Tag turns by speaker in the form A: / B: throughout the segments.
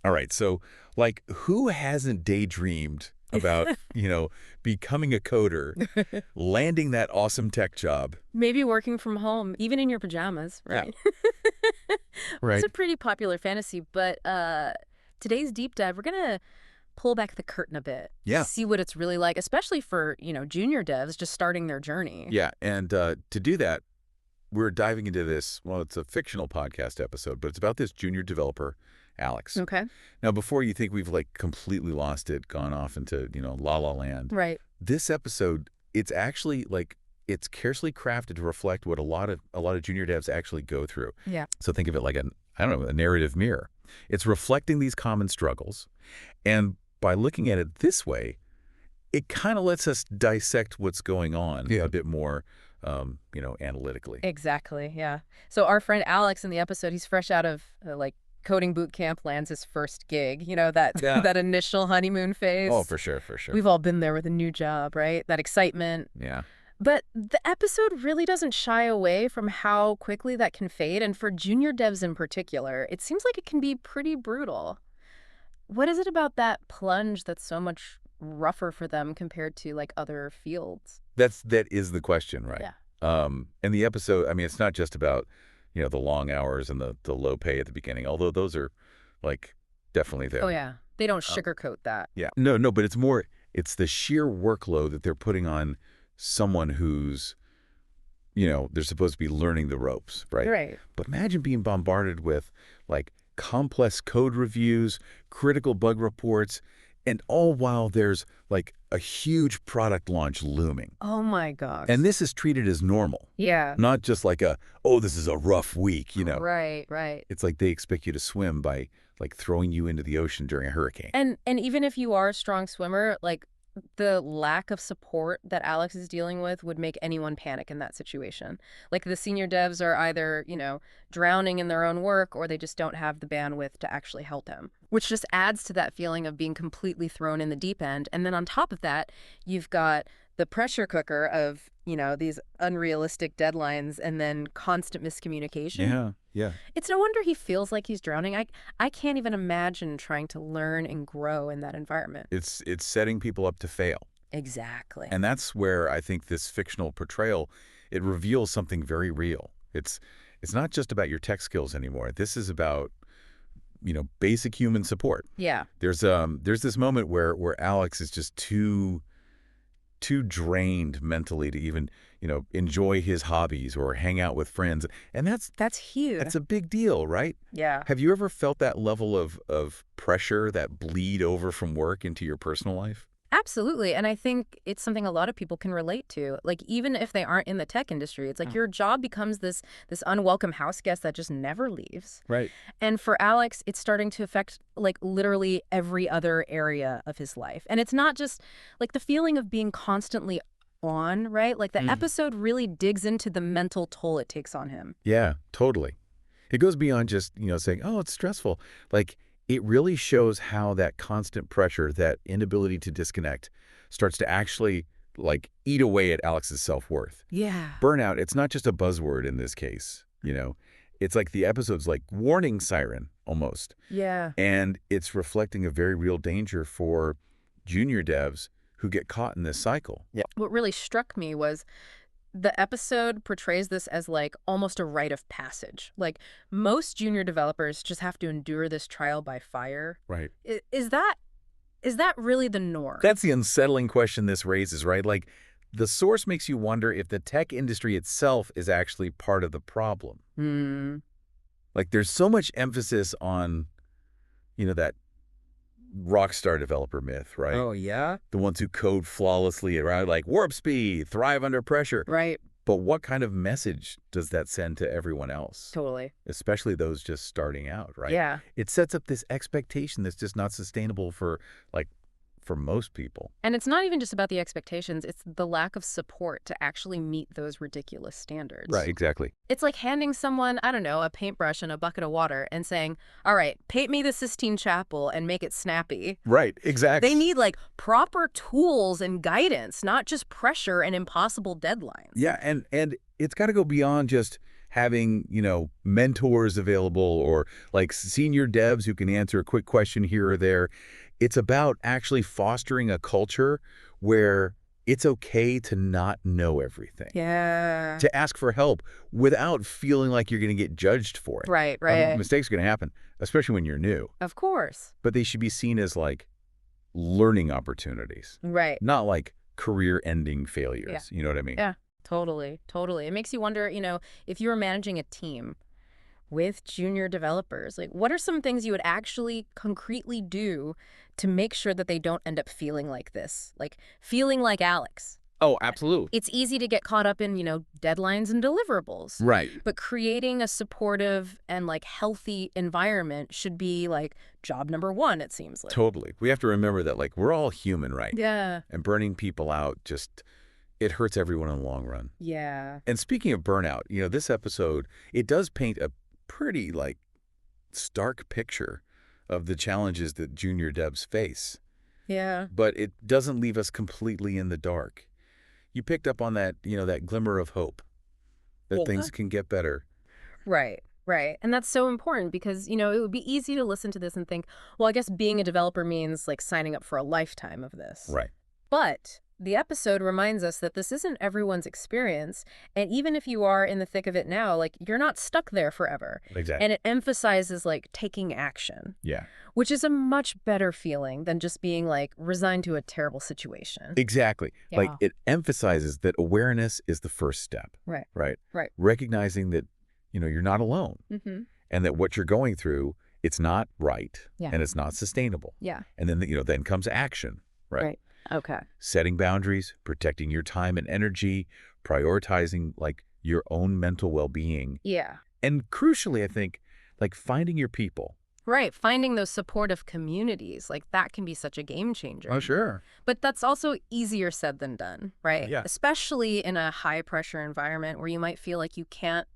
A: All right. So, like, who hasn't daydreamed about, becoming a coder, landing that awesome tech job?
B: Maybe working from home, even in your pajamas, right? Yeah.
A: Right.
B: It's a pretty popular fantasy, but today's deep dive, we're going to pull back the curtain a bit.
A: Yeah.
B: See what it's really like, especially for, junior devs just starting their journey.
A: Yeah. And to do that, we're diving into this. Well, it's a fictional podcast episode, but it's about this junior developer, Alex.
B: Okay.
A: Now, before you think we've completely lost it, gone off into, la la land.
B: Right.
A: This episode, it's actually it's carefully crafted to reflect what a lot of junior devs actually go through.
B: Yeah.
A: So think of it like a narrative mirror. It's reflecting these common struggles. And by looking at it this way, it kind of lets us dissect what's going on a bit more, analytically.
B: Exactly. Yeah. So our friend Alex in the episode, he's fresh out of coding boot camp, lands his first gig, that initial honeymoon phase.
A: Oh, for sure, for sure.
B: We've all been there with a new job, right? That excitement.
A: Yeah.
B: But the episode really doesn't shy away from how quickly that can fade. And for junior devs in particular, it seems like it can be pretty brutal. What is it about that plunge that's so much rougher for them compared to other fields?
A: That is the question, right?
B: Yeah.
A: And the episode, I mean, it's not just about the long hours and the low pay at the beginning, although those are definitely there.
B: Oh yeah, they don't sugarcoat that.
A: Yeah, no, but it's the sheer workload that they're putting on someone who's they're supposed to be learning the ropes, right?
B: Right.
A: But imagine being bombarded with complex code reviews, critical bug reports, and all while there's a huge product launch looming.
B: Oh my gosh.
A: And this is treated as normal.
B: Yeah.
A: Not just this is a rough week,
B: Right, right.
A: It's like they expect you to swim by throwing you into the ocean during a hurricane.
B: And even if you are a strong swimmer, the lack of support that Alex is dealing with would make anyone panic in that situation. The senior devs are either, drowning in their own work, or they just don't have the bandwidth to actually help him, which just adds to that feeling of being completely thrown in the deep end. And then on top of that, you've got the pressure cooker of, these unrealistic deadlines and then constant miscommunication.
A: Yeah.
B: It's no wonder he feels like he's drowning. I can't even imagine trying to learn and grow in that environment.
A: It's setting people up to fail.
B: Exactly.
A: And that's where I think this fictional portrayal, it reveals something very real. It's not just about your tech skills anymore. This is about basic human support.
B: Yeah.
A: There's this moment where Alex is just too drained mentally to even enjoy his hobbies or hang out with friends, and
B: that's huge.
A: That's a big deal, right?
B: Yeah.
A: Have you ever felt that level of pressure, that bleed over from work into your personal life?
B: Absolutely. And I think it's something a lot of people can relate to. Even if they aren't in the tech industry, it's your job becomes this unwelcome house guest that just never leaves.
A: Right.
B: And for Alex, it's starting to affect literally every other area of his life. And it's not just the feeling of being constantly on, right? The episode really digs into the mental toll it takes on him.
A: Yeah, totally. It goes beyond just, saying, oh, it's stressful. It really shows how that constant pressure, that inability to disconnect, starts to actually eat away at Alex's self-worth.
B: Yeah.
A: Burnout, it's not just a buzzword in this case, It's the episode's warning siren almost.
B: Yeah.
A: And it's reflecting a very real danger for junior devs who get caught in this cycle.
B: Yeah. What really struck me was the episode portrays this as almost a rite of passage. Most junior developers just have to endure this trial by fire.
A: Right.
B: Is that really the norm?
A: That's the unsettling question this raises, right? The source makes you wonder if the tech industry itself is actually part of the problem. There's so much emphasis on, that rockstar developer myth, right?
B: Oh, yeah?
A: The ones who code flawlessly, right? Warp speed, thrive under pressure.
B: Right.
A: But what kind of message does that send to everyone else?
B: Totally.
A: Especially those just starting out, right?
B: Yeah.
A: It sets up this expectation that's just not sustainable for most people.
B: And it's not even just about the expectations. It's the lack of support to actually meet those ridiculous standards.
A: Right, exactly.
B: It's like handing someone, I don't know, a paintbrush and a bucket of water and saying, all right, paint me the Sistine Chapel and make it snappy.
A: Right, exactly.
B: They need proper tools and guidance, not just pressure and impossible deadlines.
A: Yeah, and it's got to go beyond just having, mentors available or like senior devs who can answer a quick question here or there. It's about actually fostering a culture where it's okay to not know everything.
B: Yeah.
A: To ask for help without feeling like you're going to get judged for it.
B: Right, right.
A: Mistakes are going to happen, especially when you're new.
B: Of course.
A: But they should be seen as like learning opportunities.
B: Right.
A: Not like career-ending failures.
B: Yeah.
A: You know what I mean?
B: Yeah, totally, totally. It makes you wonder, if you were managing a team with junior developers, like what are some things you would actually concretely do to make sure that they don't end up feeling like this? Like feeling like Alex.
A: Oh, absolutely.
B: It's easy to get caught up in, deadlines and deliverables.
A: Right.
B: But creating a supportive and like healthy environment should be like job number one, it seems like.
A: Totally. We have to remember that like we're all human, right?
B: Yeah.
A: And burning people out it hurts everyone in the long run.
B: Yeah.
A: And speaking of burnout, this episode, it does paint a pretty like stark picture of the challenges that junior devs face.
B: Yeah.
A: But it doesn't leave us completely in the dark. You picked up on that, that glimmer of hope that things can get better.
B: Right, right. And that's so important because, it would be easy to listen to this and think, well, I guess being a developer means like signing up for a lifetime of this.
A: Right.
B: But the episode reminds us that this isn't everyone's experience. And even if you are in the thick of it now, like you're not stuck there forever.
A: Exactly.
B: And it emphasizes like taking action.
A: Yeah.
B: Which is a much better feeling than just being like resigned to a terrible situation.
A: Exactly.
B: Yeah.
A: Like it emphasizes that awareness is the first step.
B: Right.
A: Right.
B: Right.
A: Recognizing that, you're not alone and that what you're going through, it's not right and it's not sustainable.
B: Yeah.
A: And then, then comes action. Right.
B: Okay.
A: Setting boundaries, protecting your time and energy, prioritizing like your own mental well-being.
B: Yeah.
A: And crucially, I think, like finding your people.
B: Right. Finding those supportive communities, like that can be such a game changer.
A: Oh, sure.
B: But that's also easier said than done, right?
A: Yeah.
B: Especially in a high pressure environment where you might feel like you can't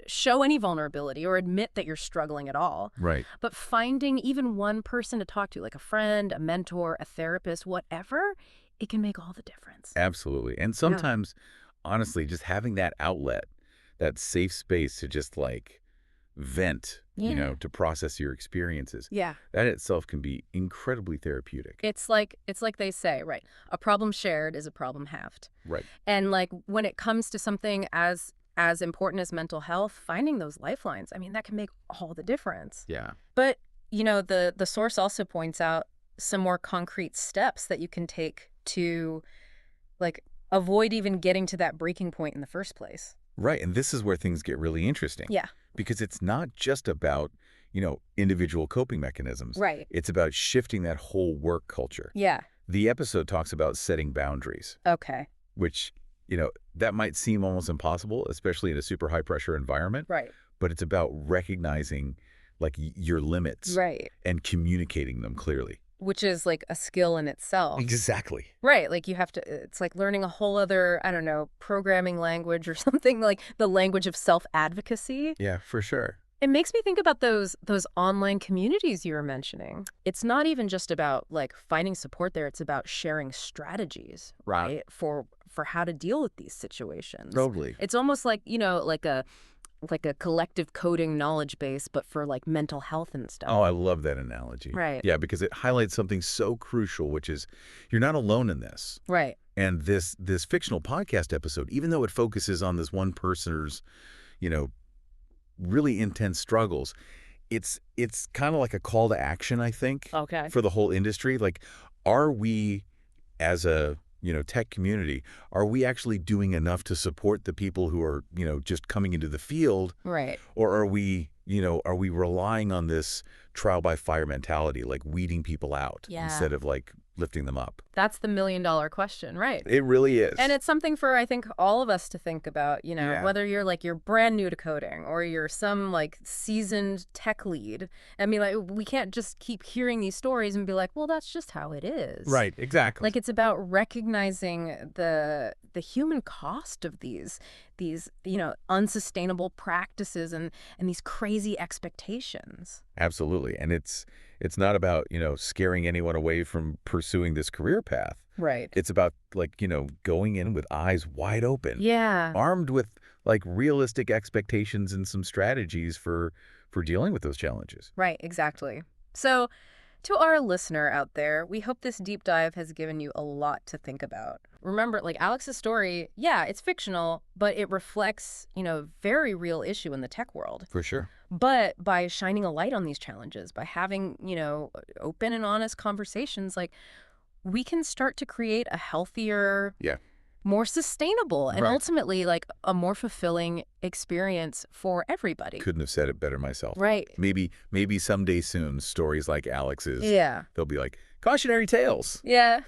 B: show any vulnerability or admit that you're struggling at all.
A: Right.
B: But finding even one person to talk to, like a friend, a mentor, a therapist, whatever, it can make all the difference.
A: Absolutely. And sometimes, honestly, just having that outlet, that safe space to just like vent, to process your experiences.
B: Yeah.
A: That itself can be incredibly therapeutic.
B: It's like they say, right? A problem shared is a problem halved.
A: Right.
B: And like when it comes to something as important as mental health, finding those lifelines, I mean, that can make all the difference.
A: Yeah.
B: But, the source also points out some more concrete steps that you can take to like avoid even getting to that breaking point in the first place.
A: Right. And this is where things get really interesting.
B: Yeah.
A: Because it's not just about, individual coping mechanisms.
B: Right.
A: It's about shifting that whole work culture.
B: Yeah.
A: The episode talks about setting boundaries.
B: Okay.
A: Which, that might seem almost impossible, especially in a super high pressure environment.
B: Right.
A: But it's about recognizing like your limits.
B: Right.
A: And communicating them clearly.
B: Which is like a skill in itself.
A: Exactly.
B: Right. Like you have to, it's like learning a whole other, I don't know, programming language or something, like the language of self-advocacy.
A: Yeah, for sure.
B: It makes me think about those online communities you were mentioning. It's not even just about like finding support there. It's about sharing strategies, right? For how to deal with these situations.
A: Totally.
B: It's almost like, like a collective coding knowledge base, but for like mental health and stuff.
A: Oh, I love that analogy.
B: Right.
A: Yeah, because it highlights something so crucial, which is you're not alone in this.
B: Right.
A: And this fictional podcast episode, even though it focuses on this one person's, really intense struggles, it's kind of like a call to action, I think, for the whole industry. Like, are we as a tech community, are we actually doing enough to support the people who are, just coming into the field?
B: Right.
A: Or are we relying on this trial by fire mentality, like weeding people out instead of like lifting them up?
B: That's the $1 million question, right?
A: It really is.
B: And it's something for, I think, all of us to think about, whether you're brand new to coding or you're some like seasoned tech lead. I mean, like we can't just keep hearing these stories and be like, well, that's just how it is.
A: Right, exactly.
B: Like it's about recognizing the human cost of these unsustainable practices and these crazy expectations.
A: Absolutely. And it's not about, scaring anyone away from pursuing this career path.
B: Right.
A: It's about like, going in with eyes wide open.
B: Yeah.
A: Armed with like realistic expectations and some strategies for dealing with those challenges.
B: Right, exactly. So, to our listener out there, we hope this deep dive has given you a lot to think about. Remember, like Alex's story, yeah, it's fictional, but it reflects, a very real issue in the tech world.
A: For sure.
B: But by shining a light on these challenges, by having, open and honest conversations, like we can start to create a healthier,
A: Yeah.
B: more sustainable, and
A: Right.
B: ultimately like a more fulfilling experience for everybody.
A: Couldn't have said it better myself.
B: Right.
A: Maybe someday soon, stories like Alex's,
B: Yeah.
A: they'll be like cautionary tales.
B: Yeah.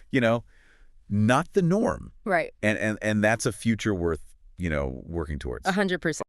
A: Not the norm.
B: Right.
A: And that's a future worth, working towards.
B: 100%.